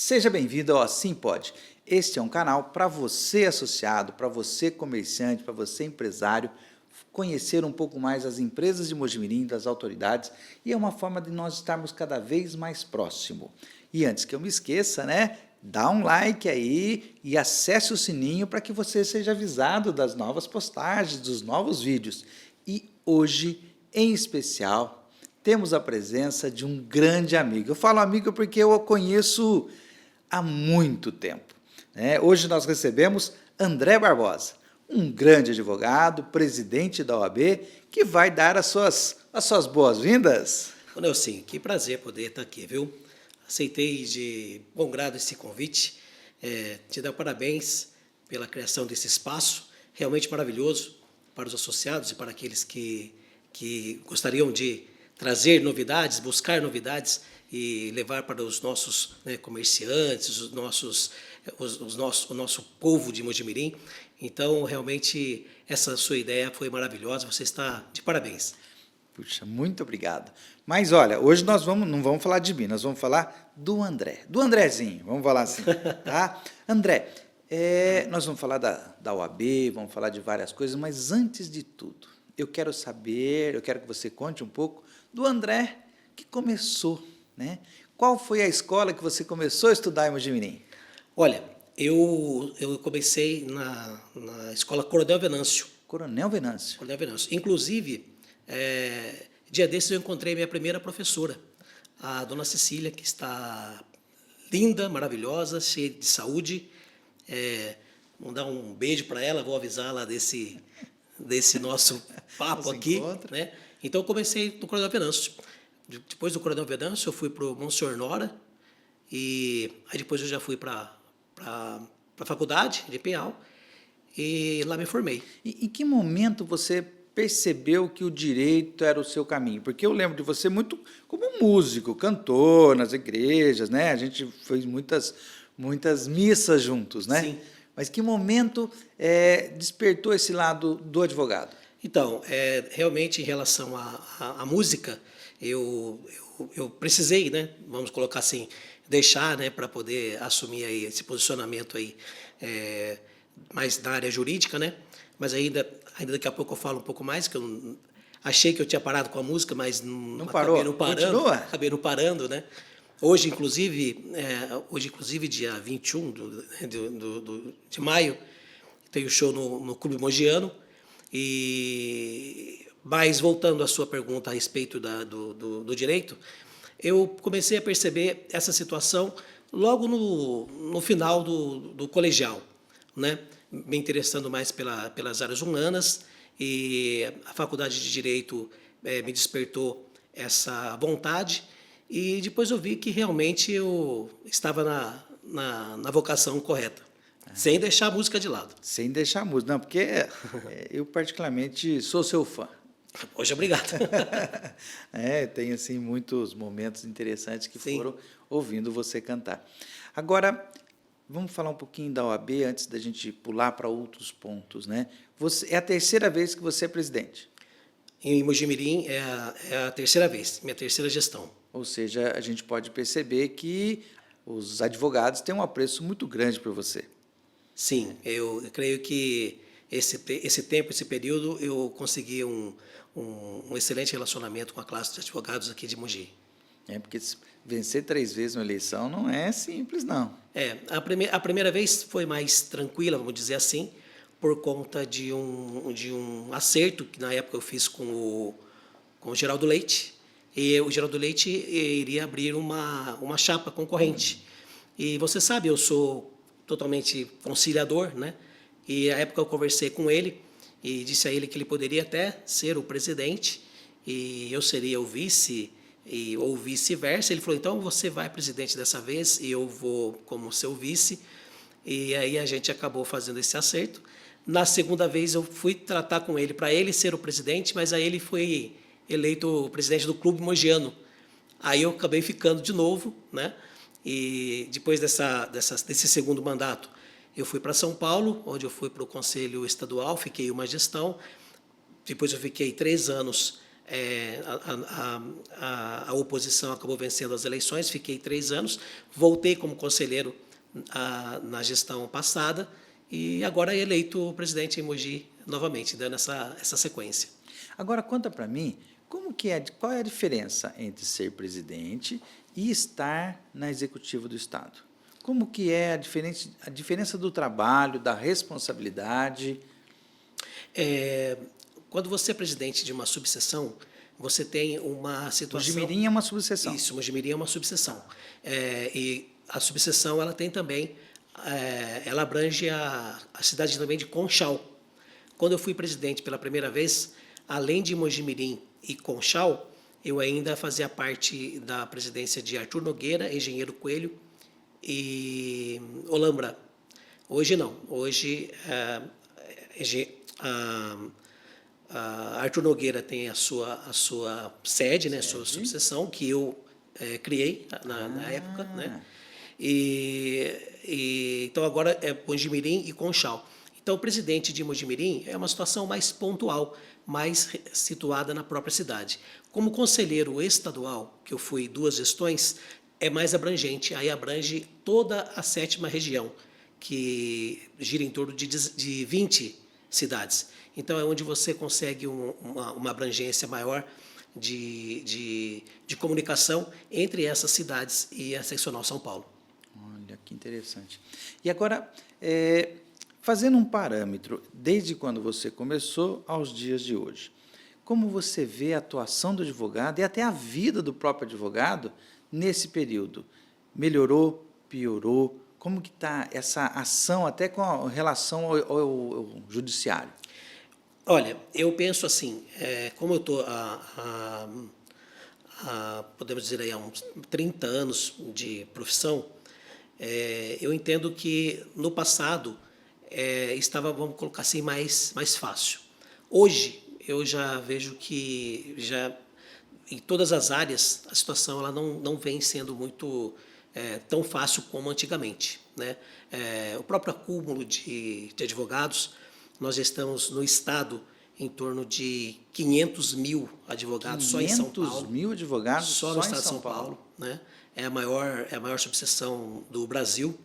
Seja bem-vindo ao Assim Pode. Este é um canal para você associado, para você comerciante, para você empresário, conhecer um pouco mais as empresas de Mojimirim, das autoridades, e é uma forma de nós estarmos cada vez mais próximo. E antes que eu me esqueça, né, dá um like aí e acesse o sininho para que você seja avisado das novas postagens, dos novos vídeos. E hoje, em especial, temos a presença de um grande amigo. Eu falo amigo porque eu o conheço há muito tempo, né? Hoje nós recebemos André Barbosa, um grande advogado, presidente da OAB, que vai dar as suas boas-vindas. Ô Nelson, que prazer poder estar aqui, viu? Aceitei de bom grado esse convite, te dar parabéns pela criação desse espaço, realmente maravilhoso para os associados e para aqueles que gostariam de trazer novidades, buscar novidades e levar para os nossos comerciantes, o nosso povo de Mojimirim. Então, realmente, essa sua ideia foi maravilhosa, você está de parabéns. Puxa, muito obrigado. Mas, olha, hoje nós não vamos falar de mim, nós vamos falar do André, do Andrezinho, vamos falar assim, tá? André, nós vamos falar da OAB, vamos falar de várias coisas, mas antes de tudo, eu quero que você conte um pouco do André que começou, né? Qual foi a escola que você começou a estudar em Mojimirim? Olha, eu comecei na escola Coronel Venâncio. Coronel Venâncio. Coronel Venâncio. Inclusive, dia desses eu encontrei minha primeira professora, a dona Cecília, que está linda, maravilhosa, cheia de saúde. Vou dar um beijo para ela, vou avisá-la desse nosso papo aqui, né? Então, eu comecei no Coronel Venâncio. Depois do Coronel Venâncio, eu fui para o Monsenhor Nora, e aí depois eu já fui para a faculdade de Pinhal, e lá me formei. E em que momento você percebeu que o direito era o seu caminho? Porque eu lembro de você muito como músico, cantor nas igrejas, né? A gente fez muitas missas juntos, né? Sim. Mas que momento despertou esse lado do advogado? Então, realmente, em relação à música, eu precisei, né, vamos colocar assim, deixar, né, para poder assumir aí esse posicionamento aí, mais na área jurídica, né? Mas ainda daqui a pouco eu falo um pouco mais, que eu achei que eu tinha parado com a música, mas não parou. Acabei não parando. Continua? Acabei não parando, né? Hoje, inclusive, dia 21 de maio, tem o show no Clube Mogiano. Mas, voltando à sua pergunta a respeito do direito, eu comecei a perceber essa situação logo no final do colegial, né? Me interessando mais pelas áreas humanas, e a Faculdade de Direito me despertou essa vontade, e depois eu vi que realmente eu estava na vocação correta, sem deixar a música de lado. Sem deixar a música, não, porque eu particularmente sou seu fã. Poxa, obrigado. Tem assim muitos momentos interessantes que Sim. foram ouvindo você cantar. Agora, vamos falar um pouquinho da OAB antes da gente pular para outros pontos, né? É a terceira vez que você é presidente. Em Mojimirim é a terceira vez, minha terceira gestão. Ou seja, a gente pode perceber que os advogados têm um apreço muito grande por você. Sim, eu creio que esse tempo, esse período, eu consegui um excelente relacionamento com a classe de advogados aqui de Mogi. Porque vencer 3 vezes uma eleição não é simples, não. A primeira vez foi mais tranquila, vamos dizer assim, por conta de um acerto que na época eu fiz com o Geraldo Leite, e o Geraldo Leite iria abrir uma chapa concorrente. E você sabe, eu sou totalmente conciliador, né? E à época eu conversei com ele e disse a ele que ele poderia até ser o presidente e eu seria o vice, ou vice-versa. Ele falou, então você vai presidente dessa vez e eu vou como seu vice. E aí a gente acabou fazendo esse acerto. Na segunda vez eu fui tratar com ele para ele ser o presidente, mas aí ele foi eleito o presidente do Clube Mogiano. Aí eu acabei ficando de novo, né? E depois desse segundo mandato, eu fui para São Paulo, onde eu fui para o Conselho Estadual, fiquei uma gestão. Depois eu fiquei 3 anos a oposição acabou vencendo as eleições, fiquei 3 anos, voltei como conselheiro na gestão passada e agora eleito presidente em Mogi novamente, dando essa sequência. Agora, conta para mim, qual é a diferença entre ser presidente e estar na executiva do Estado? Como que é a diferença do trabalho, da responsabilidade? Quando você é presidente de uma subseção, você tem uma situação... Mojimirim é uma subseção. Isso, Mojimirim é uma subseção. E a subseção, ela tem também... ela abrange a cidade também de Conchal. Quando eu fui presidente pela primeira vez, além de Mojimirim e Conchal, eu ainda fazia parte da presidência de Arthur Nogueira, Engenheiro Coelho e Olambra. Hoje não. Hoje, Arthur Nogueira tem a sua sede, né, a sua subseção, que eu criei na época, né? Então, agora é Mojimirim e Conchal. Então, o presidente de Mojimirim é uma situação mais pontual, mais situada na própria cidade. Como conselheiro estadual, que eu fui 2 gestões, é mais abrangente, aí abrange toda a 7ª região, que gira em torno de 20 cidades. Então, é onde você consegue uma abrangência maior de comunicação entre essas cidades e a seccional São Paulo. Olha, que interessante. E agora, fazendo um parâmetro, desde quando você começou aos dias de hoje, como você vê a atuação do advogado e até a vida do próprio advogado nesse período? Melhorou? Piorou? Como que está essa ação até com relação ao judiciário? Olha, eu penso assim, como eu estou podemos dizer aí, há uns 30 anos de profissão, eu entendo que no passado estava, vamos colocar assim, mais fácil. Hoje, eu já vejo que em todas as áreas a situação ela não vem sendo muito tão fácil como antigamente, né? O próprio acúmulo de advogados, nós já estamos no Estado em torno de 500 mil advogados só em São Paulo. 500 mil advogados só no Estado de São Paulo, né? É a maior subseção do Brasil.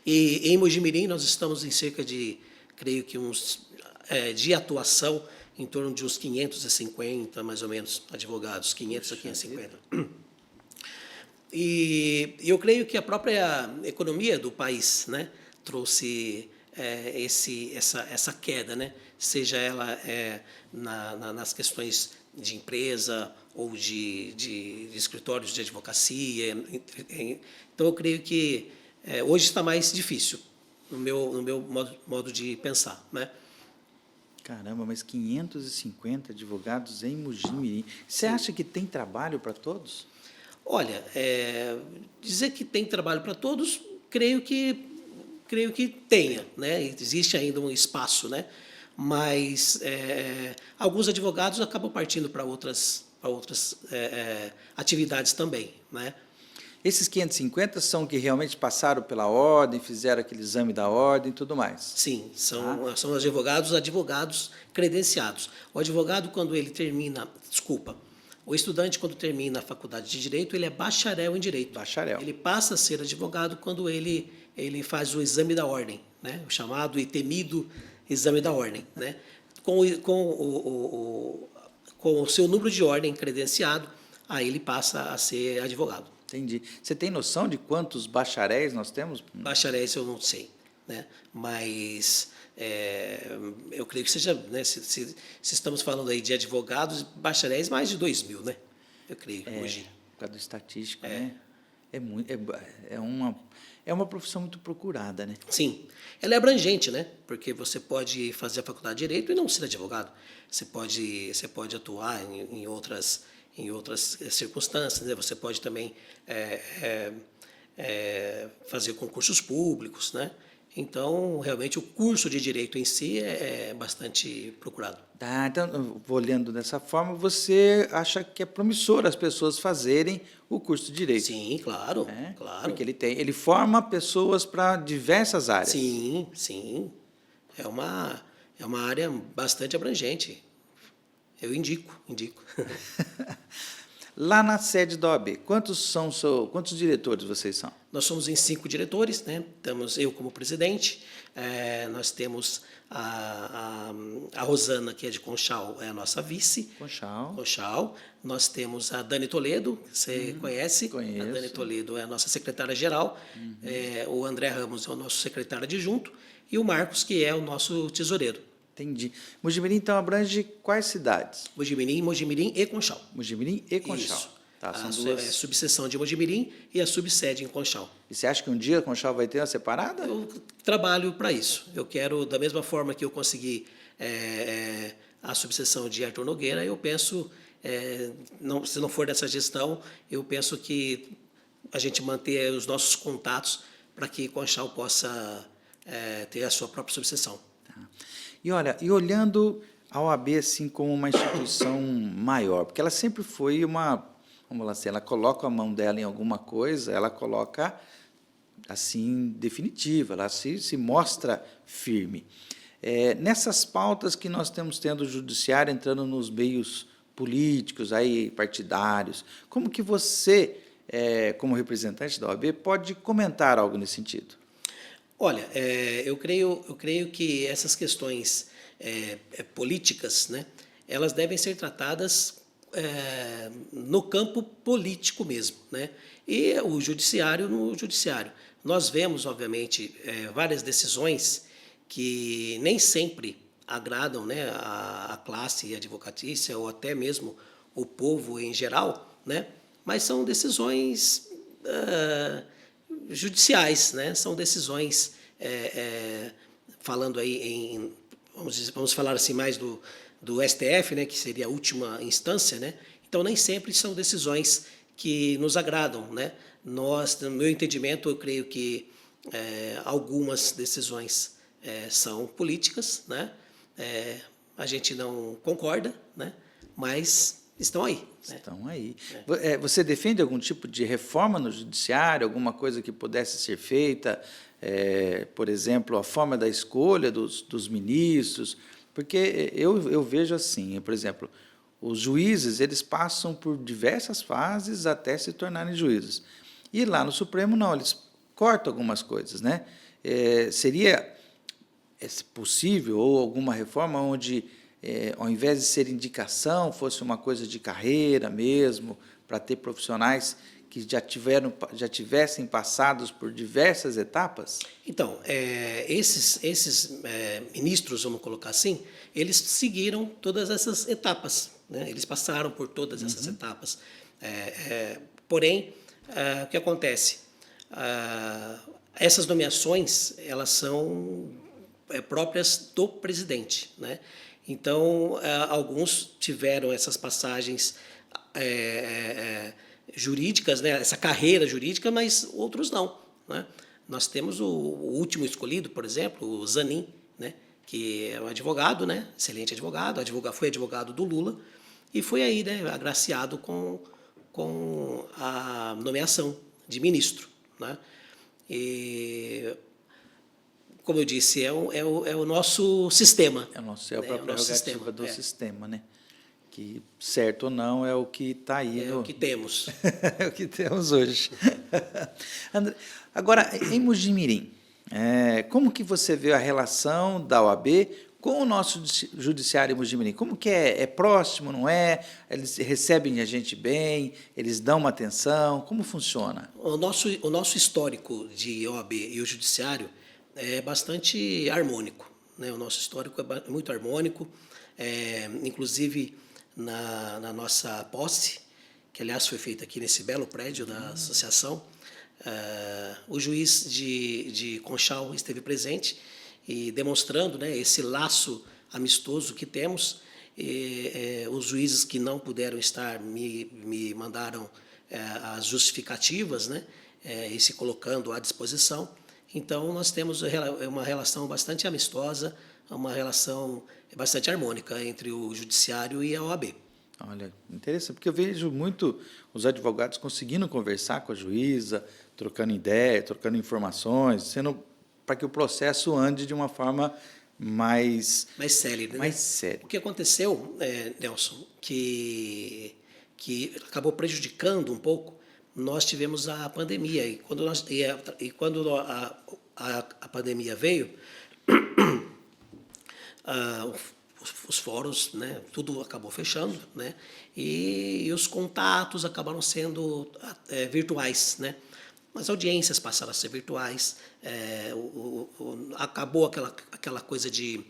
E em Mojimirim nós estamos em cerca de, creio que de atuação, em torno de uns 550, mais ou menos, advogados, 500 a 550. E eu creio que a própria economia do país, né, trouxe essa queda, né, seja ela nas questões de empresa ou de escritórios de advocacia. Então, eu creio que hoje está mais difícil, no meu modo de pensar, né? Caramba, mas 550 advogados em Mojimirim. Você acha que tem trabalho para todos? Olha, dizer que tem trabalho para todos, creio que tenha, né? Existe ainda um espaço, né? Mas alguns advogados acabam partindo para outras atividades também, né? Esses 550 são que realmente passaram pela ordem, fizeram aquele exame da ordem e tudo mais? Sim, são advogados credenciados. O advogado, quando ele termina... o estudante, quando termina a faculdade de Direito, ele é bacharel em Direito. Bacharel. Ele passa a ser advogado quando ele faz o exame da ordem, né? O chamado e temido exame da ordem, né? Com o seu número de ordem credenciado, aí ele passa a ser advogado. Entendi. Você tem noção de quantos bacharéis nós temos? Bacharéis eu não sei, né? Mas eu creio que seja, né, se estamos falando aí de advogados, bacharéis, mais de 2.000, né? Eu creio, hoje. Por causa da estatística, né? É uma profissão muito procurada, né? Sim. Ela é abrangente, né? Porque você pode fazer a faculdade de Direito e não ser advogado. Você pode atuar em outras circunstâncias, né? Você pode também fazer concursos públicos, né? Então, realmente, o curso de Direito em si é bastante procurado. Tá, então, olhando dessa forma, você acha que é promissor as pessoas fazerem o curso de Direito? Sim, claro, claro. Porque ele forma pessoas para diversas áreas. Sim, sim. É uma área bastante abrangente. Eu indico. Lá na sede da OAB, quantos diretores vocês são? Nós somos em 5 diretores, né? Estamos eu como presidente, nós temos a Rosana, que é de Conchal, é a nossa vice. Conchal. Nós temos a Dani Toledo, que você conhece. Conheço. A Dani Toledo é a nossa secretária-geral. O André Ramos é o nosso secretário adjunto. E o Marcos, que é o nosso tesoureiro. Entendi. Mojimirim, então, abrange quais cidades? Mojimirim e Conchal. Mojimirim e Conchal. Isso. Tá, são A duas. subseção de Mojimirim e a subsede em Conchal. E você acha que um dia Conchal vai ter uma separada? Eu trabalho para isso. Eu quero, da mesma forma que eu consegui a subseção de Arthur Nogueira, eu penso, se não for dessa gestão, eu penso que a gente manter os nossos contatos para que Conchal possa ter a sua própria subseção. Tá. E olha, olhando a OAB assim como uma instituição maior, porque ela sempre foi vamos lá, assim, ela coloca a mão dela em alguma coisa, ela coloca assim definitiva, ela se mostra firme. Nessas pautas que nós temos tendo o judiciário entrando nos meios políticos, aí, partidários, como que você, como representante da OAB, pode comentar algo nesse sentido? Olha, eu creio que essas questões políticas, né, elas devem ser tratadas no campo político mesmo, né? E o judiciário no judiciário. Nós vemos, obviamente, várias decisões que nem sempre agradam, né, a classe advocatícia ou até mesmo o povo em geral, né? Mas são decisões judiciais, né? São decisões, falando aí vamos falar assim mais do STF, né, que seria a última instância, né? Então nem sempre são decisões que nos agradam, né? No meu entendimento, eu creio que algumas decisões são políticas, né? A gente não concorda, né? Mas estão aí. Estão aí. Você defende algum tipo de reforma no judiciário, alguma coisa que pudesse ser feita, por exemplo, a forma da escolha dos ministros? Porque eu vejo assim, por exemplo, os juízes eles passam por diversas fases até se tornarem juízes. E lá no Supremo, não, eles cortam algumas coisas, né? Seria possível ou alguma reforma onde, ao invés de ser indicação, fosse uma coisa de carreira mesmo, para ter profissionais que já tivessem passados por diversas etapas? Então, esses ministros, vamos colocar assim, eles seguiram todas essas etapas, né? Eles passaram por todas essas etapas. Porém, o que acontece? Essas nomeações, elas são próprias do presidente, né? Então, alguns tiveram essas passagens jurídicas, né? Essa carreira jurídica, mas outros não, né? Nós temos o último escolhido, por exemplo, o Zanin, né? Que é um advogado, né? Excelente advogado, foi advogado do Lula e foi aí, né, agraciado com a nomeação de ministro, né? E, como eu disse, é o nosso sistema. É a prerrogativa do sistema, né? Que, certo ou não, é o que está aí. O que temos. É o que temos hoje. André, agora, em Mojimirim, como que você vê a relação da OAB com o nosso judiciário em Mojimirim? Como que é próximo, não é? Eles recebem a gente bem? Eles dão uma atenção? Como funciona? O nosso histórico de OAB e o judiciário é bastante harmônico, né? O nosso histórico é muito harmônico, inclusive na nossa posse, que aliás foi feita aqui nesse belo prédio da associação, o juiz de Conchal esteve presente e demonstrando, né, esse laço amistoso que temos. Os juízes que não puderam estar me mandaram as justificativas, né, e se colocando à disposição. Então, nós temos uma relação bastante amistosa, uma relação bastante harmônica entre o judiciário e a OAB. Olha, interessante, porque eu vejo muito os advogados conseguindo conversar com a juíza, trocando ideia, trocando informações, para que o processo ande de uma forma mais célere, né? mais sério. O que aconteceu, Nelson, que acabou prejudicando um pouco, nós tivemos a pandemia. E quando a pandemia veio, ah, os fóruns, né, tudo acabou fechando, né, e os contatos acabaram sendo virtuais, né. As audiências passaram a ser virtuais, acabou aquela coisa de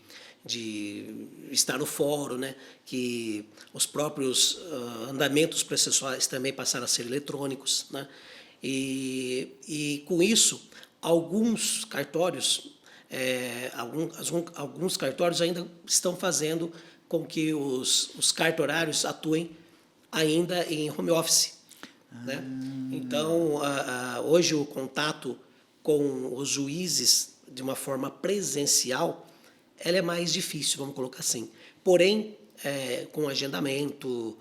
estar no fórum, né, que os próprios andamentos processuais também passaram a ser eletrônicos, né, e com isso alguns cartórios alguns cartórios ainda estão fazendo com que os cartorários atuem ainda em home office, né? Então, hoje o contato com os juízes de uma forma presencial, ela é mais difícil, vamos colocar assim. Porém, com agendamento,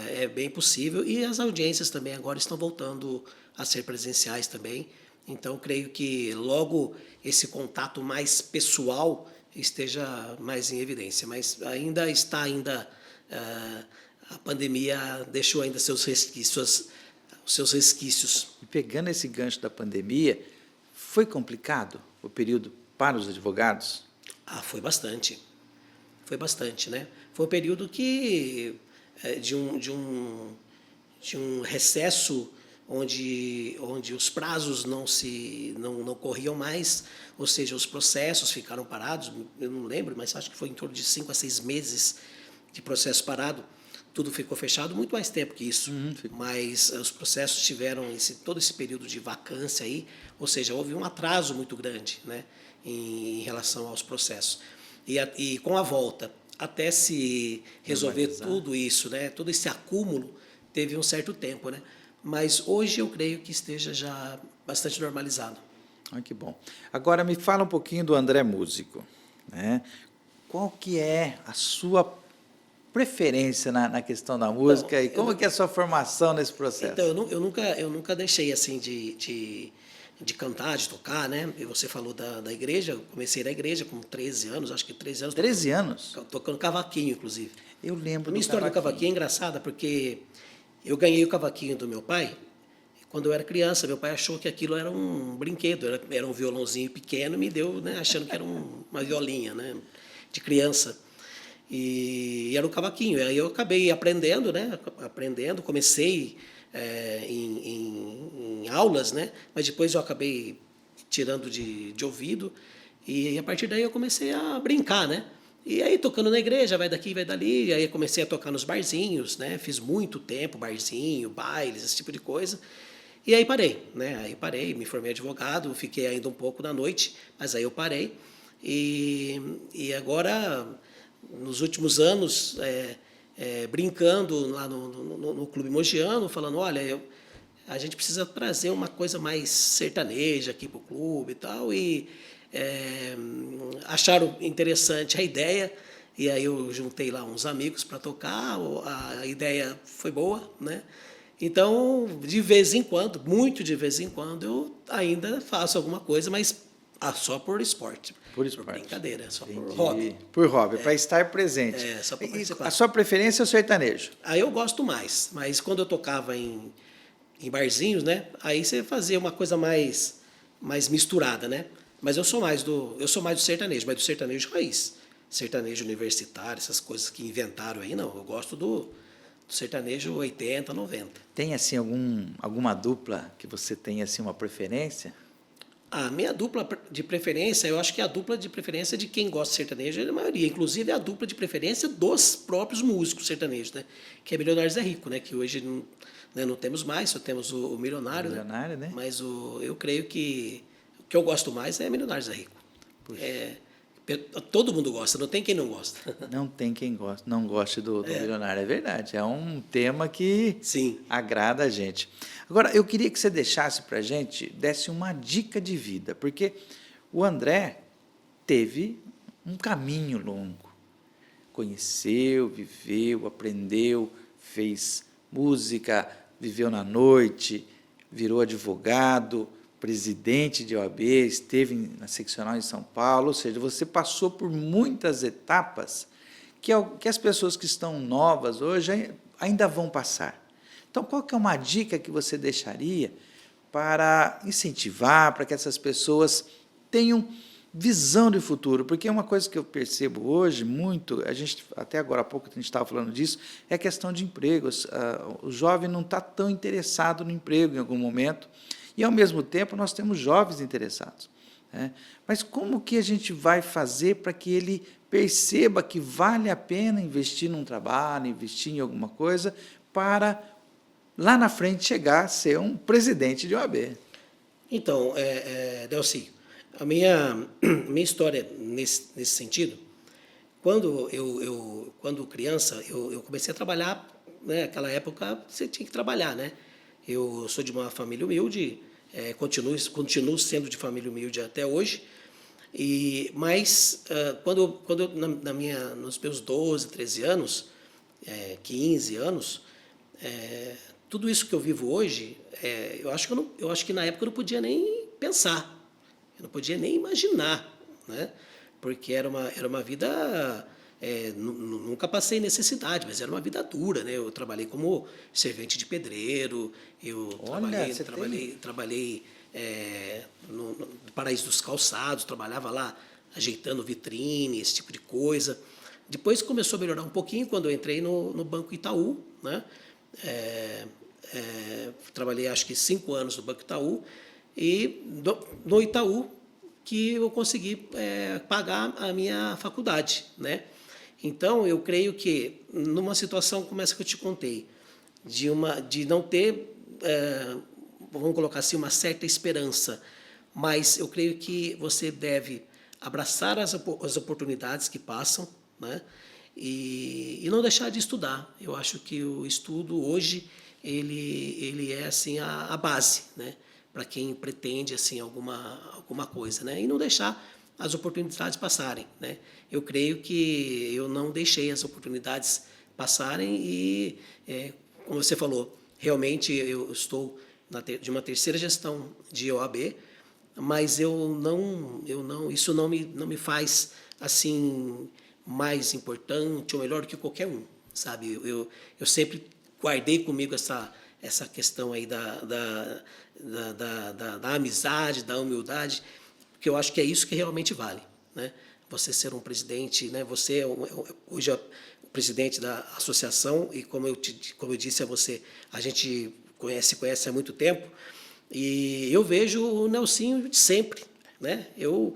é bem possível. E as audiências também agora estão voltando a ser presenciais também. Então, creio que logo esse contato mais pessoal esteja mais em evidência. Mas ainda está a pandemia deixou ainda seus resquícios. E pegando esse gancho da pandemia, foi complicado o período para os advogados? Foi bastante. Foi bastante, né? Foi um período que de um recesso onde os prazos não corriam mais, ou seja, os processos ficaram parados. Eu não lembro, mas acho que foi em torno de 5 a 6 meses de processo parado. Tudo ficou fechado muito mais tempo que isso, mas os processos tiveram todo esse período de vacância aí, ou seja, houve um atraso muito grande, né, em relação aos processos. E com a volta, até se resolver tudo isso, né, todo esse acúmulo, teve um certo tempo, né, mas hoje eu creio que esteja já bastante normalizado. Que bom. Agora me fala um pouquinho do André Músico, né? Qual que é a sua preferência na questão da música e como que é a sua formação nesse processo? Então, eu nunca deixei assim de cantar, de tocar, né? E você falou da igreja, eu comecei na igreja com 13 anos, acho que 13 anos. 13 anos? Tocando cavaquinho, inclusive. Eu lembro A minha história do cavaquinho é engraçada, porque eu ganhei o cavaquinho do meu pai. Quando eu era criança, meu pai achou que aquilo era um brinquedo, era um violãozinho pequeno, me deu, né, achando que era uma violinha, né, de criança. E era um cavaquinho. Aí eu acabei aprendendo, né, comecei em aulas, né, mas depois eu acabei tirando de ouvido, e a partir daí eu comecei a brincar, né. E aí, tocando na igreja, vai daqui, vai dali, e aí comecei a tocar nos barzinhos, né, fiz muito tempo barzinho, bailes, esse tipo de coisa. E aí parei, né? Aí parei, me formei advogado, fiquei ainda um pouco na noite, mas aí eu parei. E agora, nos últimos anos, brincando lá no Clube Mogiano, falando, olha, a gente precisa trazer uma coisa mais sertaneja aqui para o clube e tal, e acharam interessante a ideia, e aí eu juntei lá uns amigos para tocar, a ideia foi boa, né? Então, de vez em quando, muito de vez em quando, eu ainda faço alguma coisa, mas só por esporte. Por esporte. Por brincadeira, só Entendi. por hobby. Por hobby, para estar presente. Só para participar. A sua preferência é o sertanejo? Aí eu gosto mais, mas quando eu tocava em barzinhos, né? Aí você fazia uma coisa mais misturada, né? Mas eu sou mais do sertanejo, mas do sertanejo raiz. Sertanejo universitário, essas coisas que inventaram aí, não. Eu gosto do sertanejo 80, 90. Tem assim alguma dupla que você tem assim uma preferência? A minha dupla de preferência, eu acho que é a dupla de preferência de quem gosta de sertanejo é a maioria, inclusive é a dupla de preferência dos próprios músicos sertanejos, né? Que é Milionários é Rico, né? Que hoje não temos mais, só temos o Milionário, né? Mas eu creio que o que eu gosto mais é Milionários é Rico. Todo mundo gosta, não tem quem não gosta. Não tem quem não goste do Milionário, é verdade. É um tema que Sim. agrada a gente. Agora, eu queria que você desse uma dica de vida, porque o André teve um caminho longo. Conheceu, viveu, aprendeu, fez música, viveu na noite, virou advogado, presidente de OAB, esteve na seccional em São Paulo, ou seja, você passou por muitas etapas que as pessoas que estão novas hoje ainda vão passar. Então, qual que é uma dica que você deixaria para incentivar, para que essas pessoas tenham visão de futuro? Porque uma coisa que eu percebo hoje muito, até agora há pouco a gente estava falando disso, é a questão de empregos. O jovem não está tão interessado no emprego em algum momento, e, ao mesmo tempo, nós temos jovens interessados, né? Mas como que a gente vai fazer para que ele perceba que vale a pena investir num trabalho, investir em alguma coisa, para, lá na frente, chegar a ser um presidente de OAB? Então, Delcy, a minha história nesse sentido, quando criança, eu comecei a trabalhar, né? Naquela época, você tinha que trabalhar, né? Eu sou de uma família humilde, continuo sendo de família humilde até hoje, mas nos meus 12, 13 anos, 15 anos, tudo isso que eu vivo hoje, eu acho que na época eu não podia nem pensar, eu não podia nem imaginar, né? Porque era uma vida, nunca passei necessidade, mas era uma vida dura, né? Eu trabalhei como servente de pedreiro, trabalhei no Paraíso dos Calçados, trabalhava lá ajeitando vitrine, esse tipo de coisa. Depois começou a melhorar um pouquinho quando eu entrei no Banco Itaú, né? Trabalhei acho que 5 anos no Banco Itaú, e no Itaú que eu consegui pagar a minha faculdade, né? Então, eu creio que, numa situação como essa que eu te contei, de não ter, vamos colocar assim, uma certa esperança, mas eu creio que você deve abraçar as oportunidades que passam, né? E não deixar de estudar. Eu acho que o estudo, hoje, ele é assim, a base, né? Para quem pretende assim, alguma coisa, né? E não deixar as oportunidades passarem, né? Eu creio que eu não deixei as oportunidades passarem e, como você falou, realmente eu estou de uma terceira gestão de OAB, mas isso não me faz assim mais importante ou melhor do que qualquer um, sabe? Eu sempre guardei comigo essa questão aí da amizade, da humildade, porque eu acho que é isso que realmente vale, né? Você ser um presidente, né? Você hoje é o presidente da associação, e como eu disse a você, a gente conhece há muito tempo, e eu vejo o Nelsinho de sempre, né? Eu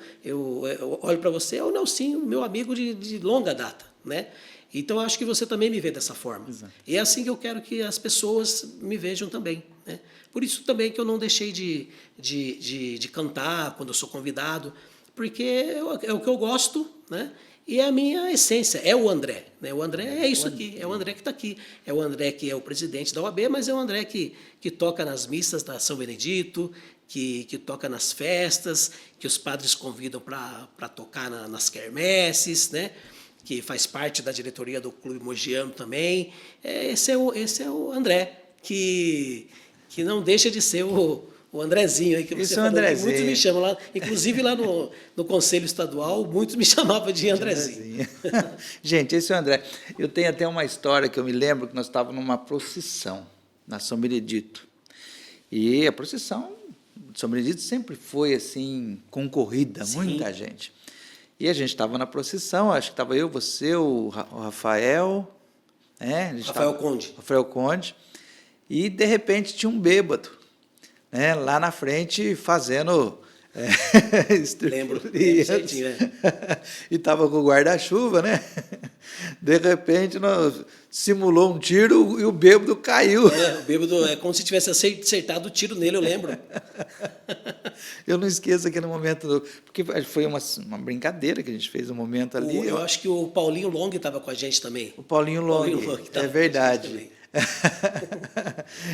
olho para você, é o Nelsinho, meu amigo de longa data, né? Então, acho que você também me vê dessa forma. Exato. E é assim que eu quero que as pessoas me vejam também, né? Por isso também que eu não deixei de cantar quando eu sou convidado, porque é o que eu gosto, né? E é a minha essência, é o André, né? O André é isso aqui, é o André que está aqui. É o André que é o presidente da OAB, mas é o André que toca nas missas da São Benedito, que toca nas festas, que os padres convidam para tocar nas quermesses, né? Que faz parte da diretoria do Clube Mogiano também. Esse é o André, que não deixa de ser o Andrezinho aí que você falou, que muitos me chamam lá, inclusive lá no Conselho Estadual, muitos me chamavam de Andrezinho. Gente, esse é o André. Eu tenho até uma história que eu me lembro que nós estávamos numa procissão na São Benedito. E a procissão de São Benedito sempre foi assim concorrida, Sim. Muita gente. E a gente estava na procissão, acho que estava eu, você, o Rafael, né? Rafael Conde, e de repente tinha um bêbado, né? Lá na frente fazendo Lembro certinho, E estava com o guarda-chuva, né? De repente simulou um tiro e o bêbado caiu. O bêbado é como se tivesse acertado o tiro nele, eu lembro. Eu não esqueço aquele momento, porque foi uma brincadeira que a gente fez um momento ali. Eu acho que o Paulinho Long estava com a gente também. O Paulinho Long é verdade.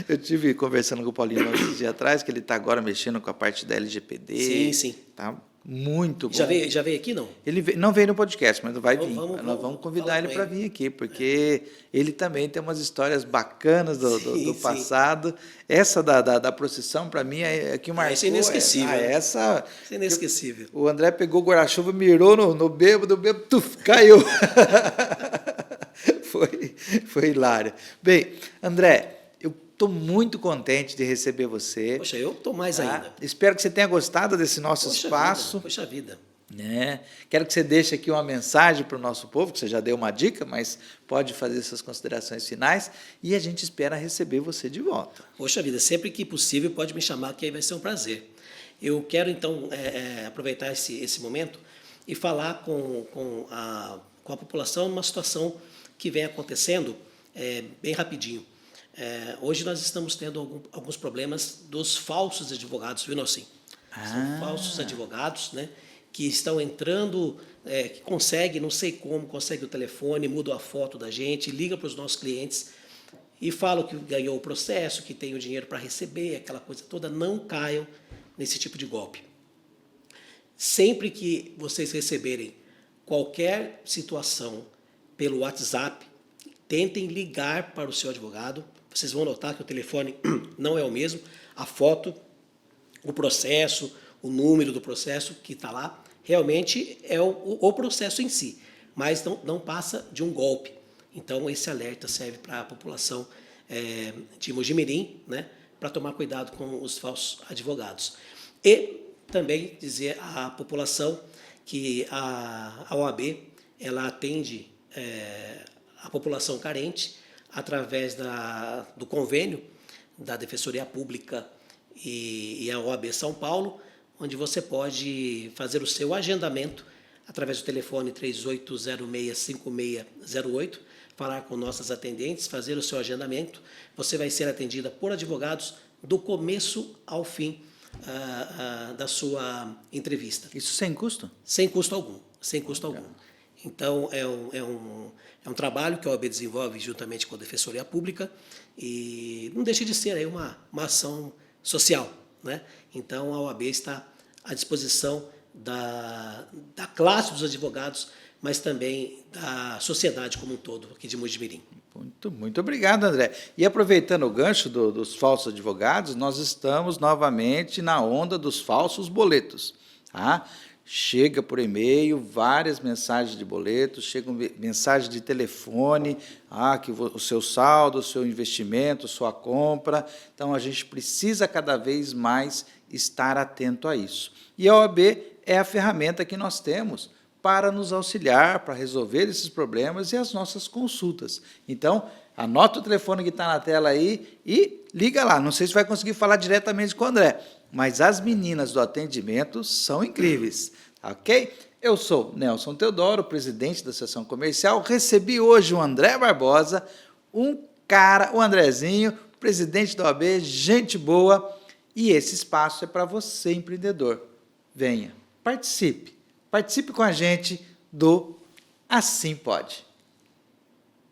Eu tive conversando com o Paulinho Long esse dia atrás, que ele está agora mexendo com a parte da LGPD. Sim. Tá Muito bom. Já veio aqui, não? Não veio no podcast, mas vai vir. Vamos Nós vamos convidar falar ele com para vir aqui, porque ele também tem umas histórias bacanas do Sim. passado. Essa da procissão, para mim, é que marcou. Isso é inesquecível. Né? Isso é inesquecível. O André pegou o guarda-chuva, mirou no bêbado, o bêbado caiu. Foi hilário. Bem, André, eu estou muito contente de receber você. Poxa, eu estou mais ainda. Espero que você tenha gostado desse nosso espaço. Poxa vida. Quero que você deixe aqui uma mensagem para o nosso povo, que você já deu uma dica, mas pode fazer suas considerações finais e a gente espera receber você de volta. Poxa vida, sempre que possível pode me chamar, que aí vai ser um prazer. Eu quero, então, aproveitar esse momento e falar com a população numa situação que vem acontecendo bem rapidinho. Hoje nós estamos tendo alguns problemas dos falsos advogados, viu, Nelson? São falsos advogados, né? Que estão entrando, que conseguem, não sei como, conseguem o telefone, mudam a foto da gente, ligam para os nossos clientes e falam que ganhou o processo, que tem o dinheiro para receber, aquela coisa toda. Não caiam nesse tipo de golpe. Sempre que vocês receberem qualquer situação pelo WhatsApp, tentem ligar para o seu advogado. Vocês vão notar que o telefone não é o mesmo, a foto, o processo, o número do processo que está lá, realmente é o processo em si, mas não passa de um golpe. Então, esse alerta serve para a população de Mojimirim, né, para tomar cuidado com os falsos advogados. E também dizer à população que a OAB ela atende a população carente através do convênio da Defensoria Pública e a OAB São Paulo, onde você pode fazer o seu agendamento através do telefone 3806-5608, falar com nossas atendentes, fazer o seu agendamento. Você vai ser atendida por advogados do começo ao fim da sua entrevista. Isso sem custo? Sem custo algum. Sem custo algum. Então, é um trabalho que a OAB desenvolve juntamente com a Defensoria Pública e não deixa de ser aí uma ação social, né? Então, a OAB está à disposição da classe dos advogados, mas também da sociedade como um todo, aqui de Mojimirim. Muito obrigado, André. E aproveitando o gancho dos falsos advogados, nós estamos novamente na onda dos falsos boletos. Tá? Chega por e-mail várias mensagens de boletos, chegam mensagens de telefone, que o seu saldo, o seu investimento, sua compra. Então, a gente precisa cada vez mais estar atento a isso. E a OAB é a ferramenta que nós temos para nos auxiliar, para resolver esses problemas e as nossas consultas. Então, anota o telefone que está na tela aí e liga lá. Não sei se vai conseguir falar diretamente com o André, mas as meninas do atendimento são incríveis, ok? Eu sou Nelson Teodoro, presidente da Associação Comercial. Recebi hoje o André Barbosa, o Andrezinho, presidente da OAB, gente boa. E esse espaço é para você, empreendedor. Venha, participe com a gente do Assim Pode.